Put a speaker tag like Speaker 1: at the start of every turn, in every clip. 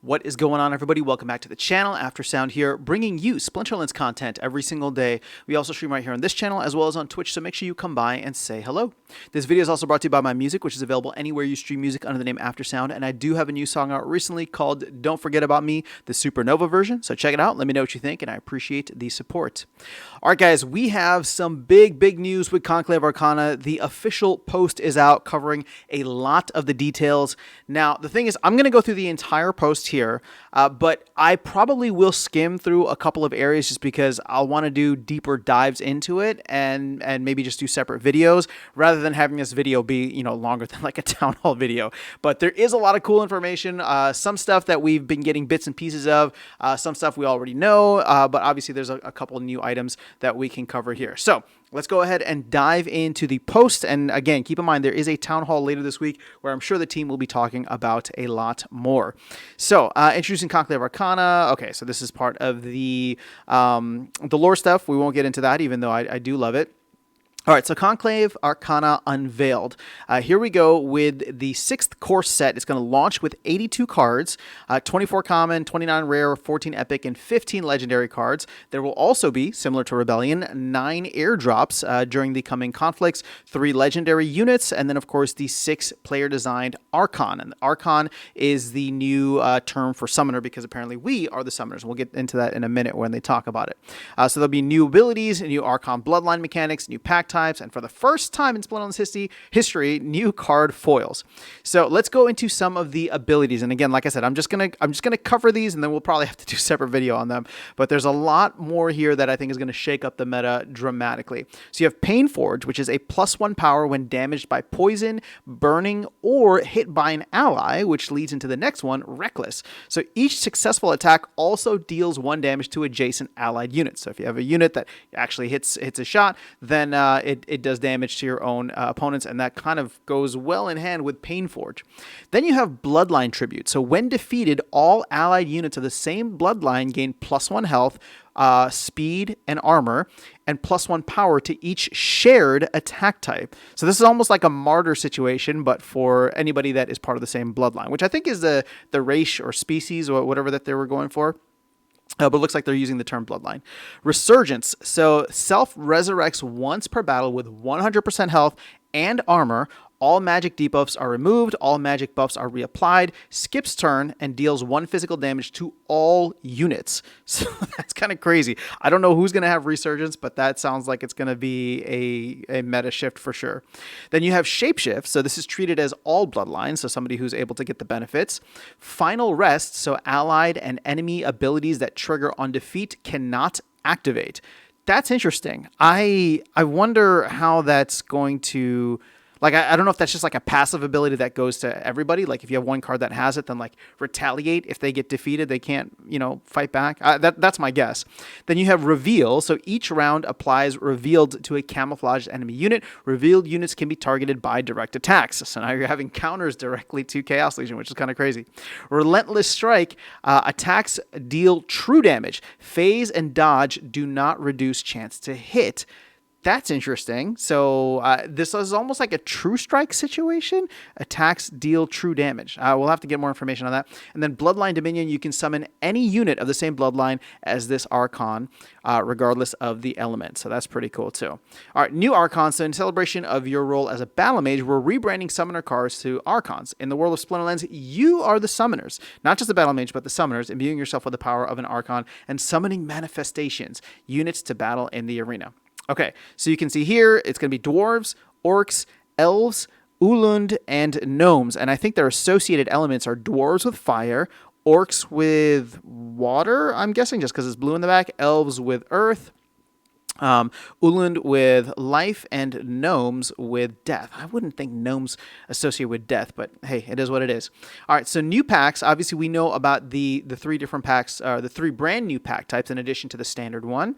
Speaker 1: What is going on, everybody? Welcome back to the channel. After Sound here, bringing you Splinterlands content every single day. We also stream right here on this channel as well as on Twitch, so make sure you come by and say hello. This video is also brought to you by my music, which is available anywhere you stream music under the name After Sound, and I do have a new song out recently called Don't Forget About Me, the Supernova version, so check it out. Let me know what you think, and I appreciate the support. All right, guys, we have some big news with Conclave Arcana. The official post is out covering a lot of the details. Now, the thing is, I'm going to go through the entire post here, but I probably will skim through a couple of areas just because I'll want to do deeper dives into it and maybe just do separate videos rather than having this video be, longer than like a town hall video. But there is a lot of cool information, some stuff that we've been getting bits and pieces of, some stuff we already know, but obviously there's a couple new items that we can cover here. So let's go ahead and dive into the post. And again, keep in mind, there is a town hall later this week where I'm sure the team will be talking about a lot more. So introducing Conclave Arcana. Okay, so this is part of the lore stuff. We won't get into that, even though I do love it. All right, so Conclave Arcana unveiled. Here we go with the 6th course set. It's going to launch with 82 cards, 24 common, 29 rare, 14 epic, and 15 legendary cards. There will also be, similar to Rebellion, 9 airdrops during the coming conflicts, 3 legendary units, and then, of course, the 6 player-designed Archon. And Archon is the new term for summoner because apparently we are the summoners. We'll get into that in a minute when they talk about it. So there'll be new abilities, new Archon bloodline mechanics, new pack types, and for the first time in Splinterlands history, new card foils. So let's go into some of the abilities. And again, like I said, I'm just gonna cover these, and then we'll probably have to do a separate video on them. But there's a lot more here that I think is going to shake up the meta dramatically. So you have Pain Forge, which is a +1 power when damaged by poison, burning, or hit by an ally, which leads into the next one, Reckless. So each successful attack also deals 1 damage to adjacent allied units. So if you have a unit that actually hits a shot, then it does damage to your own opponents, and that kind of goes well in hand with Pain Forge. Then you have Bloodline Tribute. So when defeated, all allied units of the same bloodline gain +1 health, speed, and armor, and +1 power to each shared attack type. So this is almost like a martyr situation, but for anybody that is part of the same bloodline, which I think is the race or species or whatever that they were going for. But it looks like they're using the term bloodline. Resurgence. So self resurrects once per battle with 100% health and armor. All magic debuffs are removed. All magic buffs are reapplied. Skips turn and deals 1 physical damage to all units. So that's kind of crazy. I don't know who's going to have Resurgence, but that sounds like it's going to be a meta shift for sure. Then you have Shapeshift. So this is treated as all bloodlines. So somebody who's able to get the benefits. Final Rest. So allied and enemy abilities that trigger on defeat cannot activate. That's interesting. I wonder how that's going to... Like, I don't know if that's just like a passive ability that goes to everybody. Like, if you have one card that has it, then like retaliate. If they get defeated, they can't, fight back. That's my guess. Then you have Reveal. So each round applies Revealed to a camouflaged enemy unit. Revealed units can be targeted by direct attacks. So now you're having counters directly to Chaos Legion, which is kind of crazy. Relentless Strike. Attacks deal true damage. Phase and dodge do not reduce chance to hit. That's interesting. So this is almost like a true strike situation. Attacks deal true damage. We'll have to get more information on that. And then Bloodline Dominion, you can summon any unit of the same bloodline as this Archon, regardless of the element. So that's pretty cool too. All right, new Archons. So in celebration of your role as a battle mage, we're rebranding summoner cards to Archons. In the world of Splinterlands, you are the summoners. Not just the battle mage, but the summoners, imbuing yourself with the power of an Archon and summoning manifestations, units to battle in the arena. Okay, so you can see here, it's going to be dwarves, orcs, elves, ulund, and gnomes. And I think their associated elements are dwarves with fire, orcs with water, I'm guessing, just because it's blue in the back, elves with earth, Ulund with life, and gnomes with death. I wouldn't think gnomes associate with death, but hey, it is what it is. All right, so new packs. Obviously, we know about the 3 different packs, the 3 brand new pack types in addition to the standard one.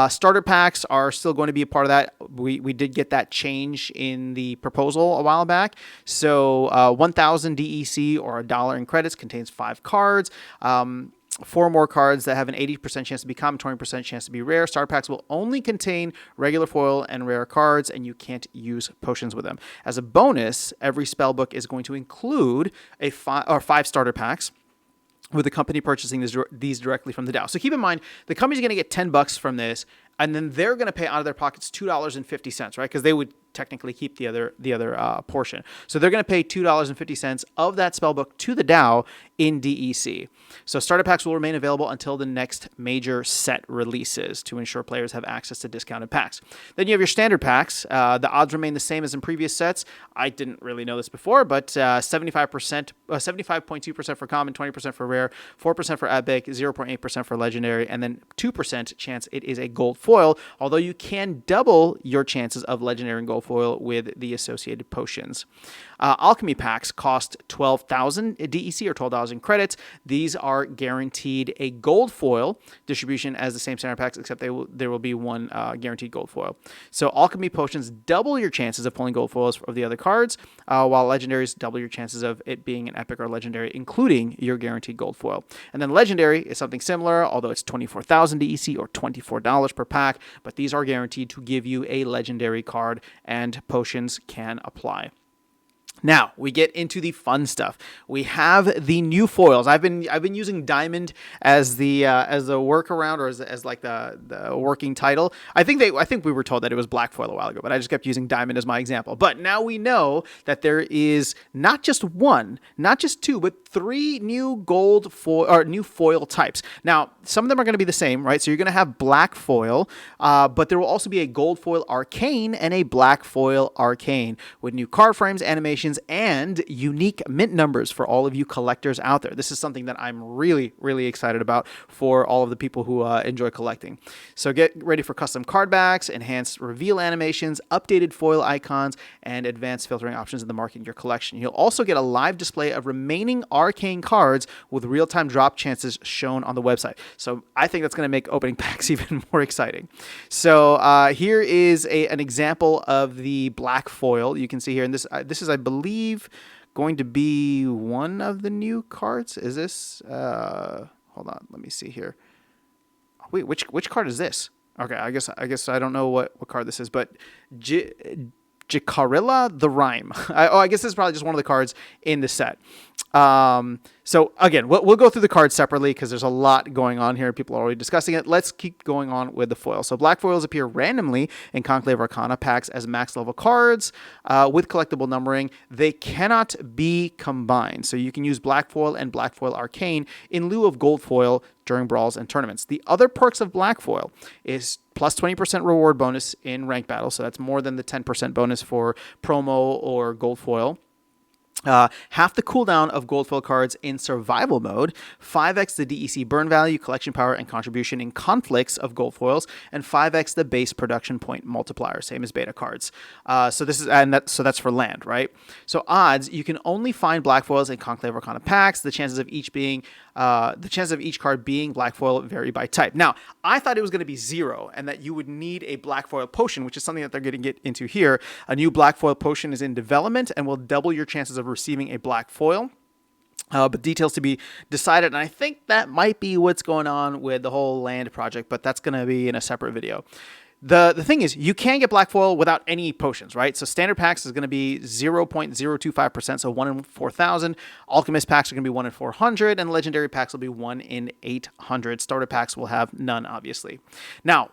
Speaker 1: Starter packs are still going to be a part of that. We did get that change in the proposal a while back. So 1,000 DEC or $1 in credits contains 5 cards. 4 more cards that have an 80% chance to be common, 20% chance to be rare. Starter packs will only contain regular foil and rare cards, and you can't use potions with them. As a bonus, every spell book is going to include 5 starter packs. with the company purchasing these directly from the DAO. So keep in mind, the company's going to get $10 from this, and then they're going to pay out of their pockets $2.50, right? Because they would technically keep the other portion. So they're going to pay $2.50 of that spellbook to the DAO in DEC. So starter packs will remain available until the next major set releases to ensure players have access to discounted packs. Then you have your standard packs. The odds remain the same as in previous sets. I didn't really know this before, but 75.2% for common, 20% for rare, 4% for epic, 0.8% for legendary, and then 2% chance it is a gold foil, although you can double your chances of legendary and gold foil with the associated potions. Alchemy packs cost 12,000 DEC or 12,000 credits. These are guaranteed a gold foil distribution as the same standard packs, except there will be one guaranteed gold foil. So alchemy potions double your chances of pulling gold foils of the other cards, while legendaries double your chances of it being an epic or legendary, including your guaranteed gold foil. And then legendary is something similar, although it's 24,000 DEC or $24 per pack, but these are guaranteed to give you a legendary card, and potions can apply. Now we get into the fun stuff. We have the new foils. I've been using diamond as the workaround, or as like the working title. I think we were told that it was black foil a while ago, but I just kept using diamond as my example. But now we know that there is not just one, not just two, but three new gold foil or new foil types. Now some of them are going to be the same, right? So you're going to have black foil, but there will also be a gold foil arcane and a black foil arcane with new card frames, animations, and unique mint numbers for all of you collectors out there. This is something that I'm really, really excited about for all of the people who enjoy collecting. So get ready for custom card backs, enhanced reveal animations, updated foil icons, and advanced filtering options in the market in your collection. You'll also get a live display of remaining arcane cards with real-time drop chances shown on the website. So I think that's going to make opening packs even more exciting. So here is an example of the black foil. You can see here, and this is, I believe, going to be one of the new cards. Is this? Hold on, let me see here. Wait, which card is this? Okay, I guess I don't know what card this is, but Jikarilla the Rhyme. I guess this is probably just one of the cards in the set. So again, we'll go through the cards separately because there's a lot going on here. People are already discussing it. Let's keep going on with the foils. So black foils appear randomly in Conclave Arcana packs as max level cards with collectible numbering. They cannot be combined. So you can use black foil and black foil arcane in lieu of gold foil during brawls and tournaments. The other perks of black foil is plus 20% reward bonus in ranked battle. So that's more than the 10% bonus for promo or gold foil. Half the cooldown of gold foil cards in survival mode, 5x the DEC burn value, collection power, and contribution in conflicts of gold foils, and 5x the base production point multiplier, same as beta cards. So that's for land, right? So odds, you can only find black foils in Conclave Arcana packs. The chances of each card being black foil vary by type. Now, I thought it was going to be 0 and that you would need a black foil potion, which is something that they're going to get into here. A new black foil potion is in development and will double your chances of receiving a black foil. But details to be decided, and I think that might be what's going on with the whole land project, but that's going to be in a separate video. The thing is, you can get black foil without any potions, right? So standard packs is going to be 0.025%, so 1 in 4,000. Alchemist packs are going to be 1 in 400, and legendary packs will be 1 in 800. Starter packs will have none, obviously. Now,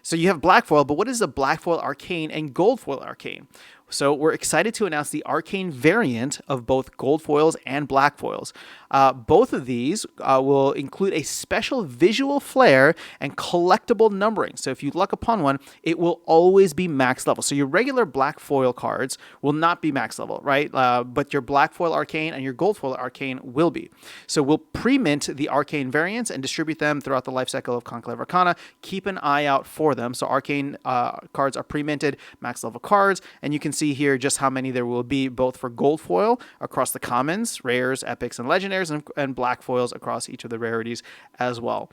Speaker 1: so you have black foil, but what is a black foil arcane and gold foil arcane? So we're excited to announce the arcane variant of both gold foils and black foils. Both of these will include a special visual flair and collectible numbering. So if you luck upon one, it will always be max level. So your regular black foil cards will not be max level, right? But your black foil arcane and your gold foil arcane will be. So we'll pre-mint the arcane variants and distribute them throughout the life cycle of Conclave Arcana. Keep an eye out for them. So arcane cards are pre-minted, max level cards, and you can see here just how many there will be, both for gold foil across the commons, rares, epics, and legendaries, and black foils across each of the rarities as well.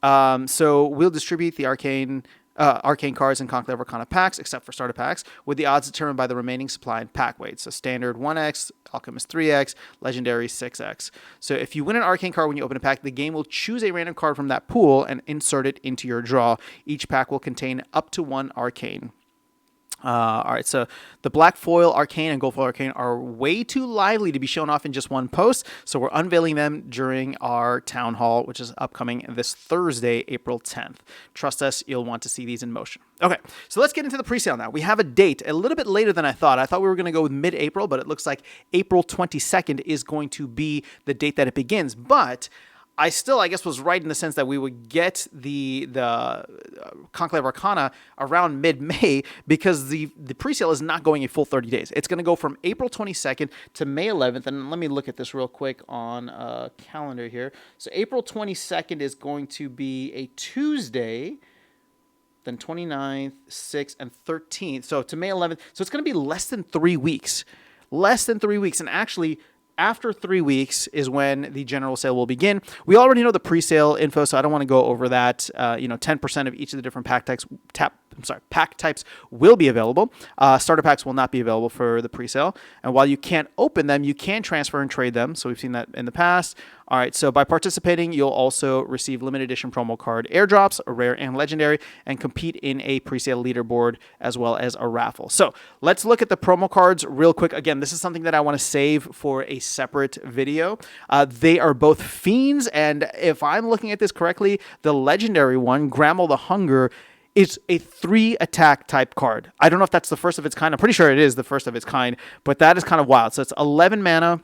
Speaker 1: So we'll distribute the arcane cards in Conclave Arcana packs, except for starter packs, with the odds determined by the remaining supply and pack weight. So standard 1x, Alchemist 3x, legendary 6x. So if you win an arcane card when you open a pack, the game will choose a random card from that pool and insert it into your draw. Each pack will contain up to 1 arcane. All right, so the black foil arcane and gold foil arcane are way too lively to be shown off in just one post, so we're unveiling them during our town hall, which is upcoming this Thursday, April 10th. Trust us, you'll want to see these in motion. Okay, so let's get into the presale now. We have a date a little bit later than I thought. I thought we were going to go with mid-April, but it looks like April 22nd is going to be the date that it begins. But I still, I guess, was right in the sense that we would get the Conclave Arcana around mid-May, because the presale is not going a full 30 days. It's going to go from April 22nd to May 11th. And let me look at this real quick on a calendar here. So April 22nd is going to be a Tuesday, then 29th, 6th, and 13th. So to May 11th. So it's going to be less than 3 weeks. Less than 3 weeks. And actually, after 3 weeks is when the general sale will begin. We already know the pre-sale info, so I don't want to go over that. 10% of each of the different pack types will be available. Starter packs will not be available for the pre-sale. And while you can't open them, you can transfer and trade them. So we've seen that in the past. All right, so by participating, you'll also receive limited edition promo card airdrops, a rare and legendary, and compete in a presale leaderboard as well as a raffle. So let's look at the promo cards real quick. Again, this is something that I want to save for a separate video. They are both fiends, and if I'm looking at this correctly, the legendary one, Grammel the Hunger, is a 3-attack type card. I don't know if that's the first of its kind. I'm pretty sure it is the first of its kind, but that is kind of wild. So it's 11 mana.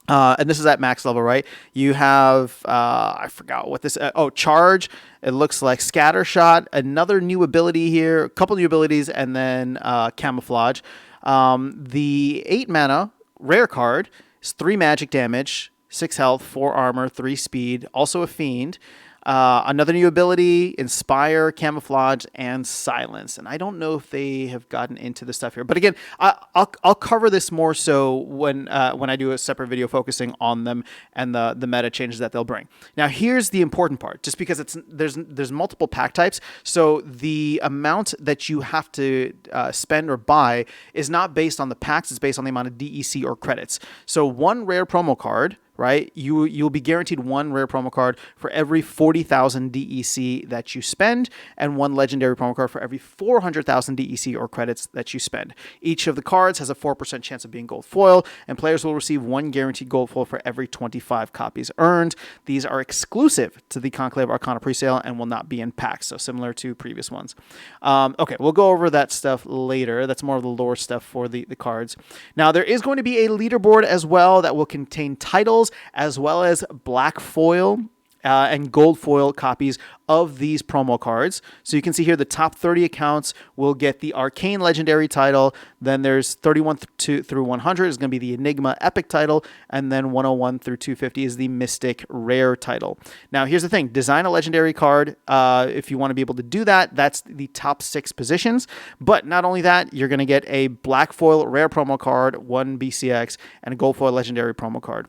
Speaker 1: And this is at max level, right? You have, I forgot what this, Charge. It looks like Scatter Shot, another new ability here, a couple new abilities, and then Camouflage. The 8 mana rare card is 3 magic damage, 6 health, 4 armor, 3 speed, also a fiend. Another new ability, Inspire, Camouflage, and Silence. And I don't know if they have gotten into the stuff here. But again, I'll cover this more so when I do a separate video focusing on them and the meta changes that they'll bring. Now, here's the important part. Just because there's multiple pack types, so the amount that you have to spend or buy is not based on the packs. It's based on the amount of DEC or credits. So one rare promo card, right? You'll be guaranteed one rare promo card for every 40,000 DEC that you spend, and one legendary promo card for every 400,000 DEC or credits that you spend. Each of the cards has a 4% chance of being gold foil, and players will receive one guaranteed gold foil for every 25 copies earned. These are exclusive to the Conclave Arcana presale and will not be in packs, so similar to previous ones. Okay, we'll go over that stuff later. That's more of the lore stuff for the cards. Now, there is going to be a leaderboard as well that will contain titles, as well as black foil and gold foil copies of these promo cards. So you can see here the top 30 accounts will get the Arcane Legendary title. Then there's 31 through 100 is going to be the Enigma Epic title. And then 101 through 250 is the Mystic Rare title. Now, here's the thing. Design a Legendary card. If you want to be able to do that, that's the top 6 positions. But not only that, you're going to get a black foil Rare promo card, 1 BCX, and a gold foil Legendary promo card.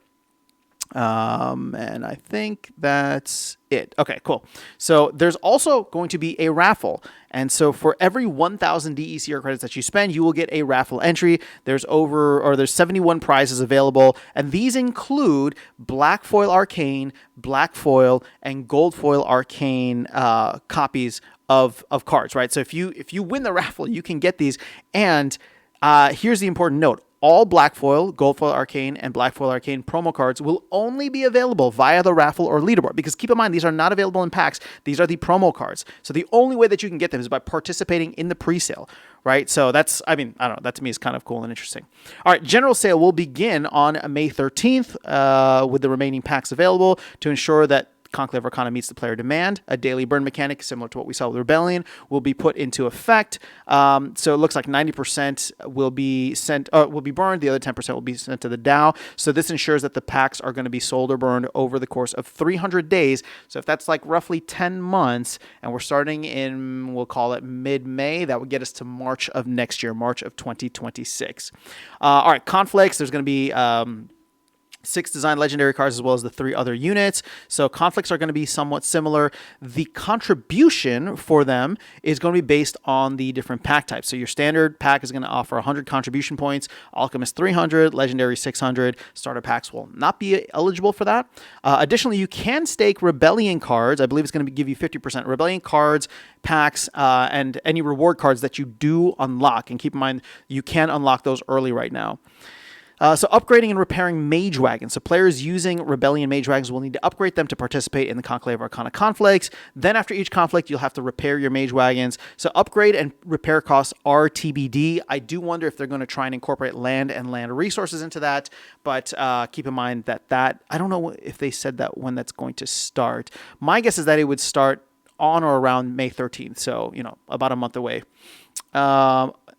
Speaker 1: And I think that's it. Okay, cool. So there's also going to be a raffle. And so for every 1,000 DEC or credits that you spend, you will get a raffle entry. There's 71 prizes available. And these include black foil Arcane, black foil, and gold foil Arcane copies of cards, right? So if you win the raffle, you can get these. And here's the important note. All black foil, gold foil Arcane, and black foil Arcane promo cards will only be available via the raffle or leaderboard. Because keep in mind, these are not available in packs. These are the promo cards. So the only way that you can get them is by participating in the presale, right? So that's, I don't know, that to me is kind of cool and interesting. All right, general sale will begin on May 13th with the remaining packs available to ensure that Conclave Arcana meets the player demand. A daily burn mechanic, similar to what we saw with Rebellion, will be put into effect. So it looks like 90% will be burned. The other 10% will be sent to the DAO. So this ensures that the packs are going to be sold or burned over the course of 300 days. So if that's like roughly 10 months, and we're starting in, we'll call it mid-May, that would get us to March of next year, March of 2026. All right, conflicts. There's going to be 6 design legendary cards as well as the 3 other units. So conflicts are going to be somewhat similar. The contribution for them is going to be based on the different pack types. So your standard pack is going to offer 100 contribution points, Alchemist 300, Legendary 600. Starter packs will not be eligible for that. Additionally, you can stake Rebellion cards. I believe it's going to give you 50% Rebellion cards, packs, and any reward cards that you do unlock. And keep in mind, you can unlock those early right now. So upgrading and repairing mage wagons. So players using Rebellion mage wagons will need to upgrade them to participate in the Conclave Arcana conflicts. Then after each conflict, you'll have to repair your mage wagons. So upgrade and repair costs are TBD. I do wonder if they're going to try and incorporate land and land resources into that. But keep in mind that I don't know if they said that when that's going to start. My guess is that it would start on or around May 13th. So, about a month away.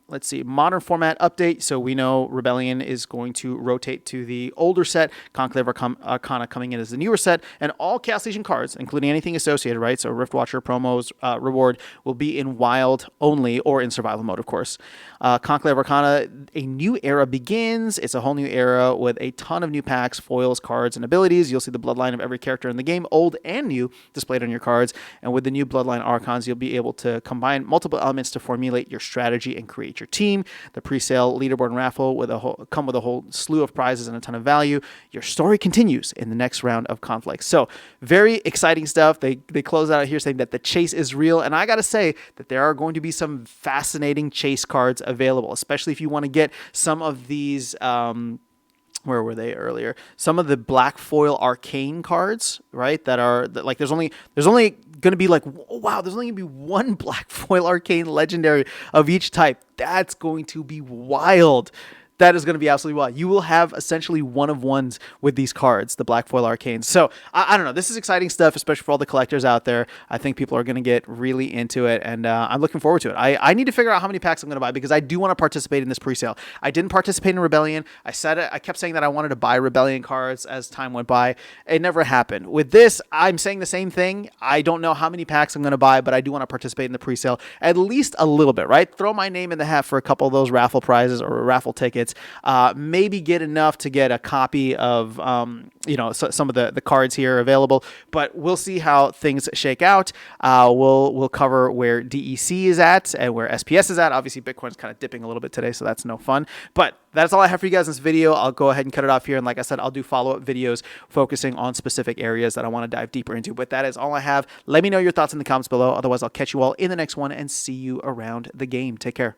Speaker 1: Let's see, modern format update. So we know Rebellion is going to rotate to the older set, Conclave Arcana coming in as the newer set, and all Chaos Legion cards, including anything associated, right? So Rift Watcher promos, reward, will be in wild only or in survival mode, of course. Conclave Arcana, a new era begins. It's a whole new era with a ton of new packs, foils, cards, and abilities. You'll see the bloodline of every character in the game, old and new, displayed on your cards. And with the new bloodline Archons, you'll be able to combine multiple elements to formulate your strategy and create your team. The pre-sale leaderboard and raffle come with a whole slew of prizes and a ton of value. Your story continues in the next round of conflicts. So very exciting stuff. They close out here saying that the chase is real, and I gotta say that there are going to be some fascinating chase cards available, especially if you want to get some of these. Where were they earlier? Some of the black foil arcane cards, right? Like there's only going to be like, wow, there's only going to be one black foil arcane legendary of each type. That's going to be wild. That is going to be absolutely wild. You will have essentially one of ones with these cards, the Black Foil Arcanes. So, I don't know. This is exciting stuff, especially for all the collectors out there. I think people are going to get really into it, and I'm looking forward to it. I need to figure out how many packs I'm going to buy because I do want to participate in this presale. I didn't participate in Rebellion. I kept saying that I wanted to buy Rebellion cards as time went by. It never happened. With this, I'm saying the same thing. I don't know how many packs I'm going to buy, but I do want to participate in the presale at least a little bit, right? Throw my name in the hat for a couple of those raffle prizes or raffle tickets. Maybe get enough to get a copy of some of the cards here available, but we'll see how things shake out. We'll cover where DEC is at and where SPS is at. Obviously, Bitcoin's kind of dipping a little bit today, so that's no fun. But that's all I have for you guys in this video. I'll go ahead and cut it off here, and like I said, I'll do follow-up videos focusing on specific areas that I want to dive deeper into. But that is all I have. Let me know your thoughts in the comments below. Otherwise, I'll catch you all in the next one and see you around the game. Take care.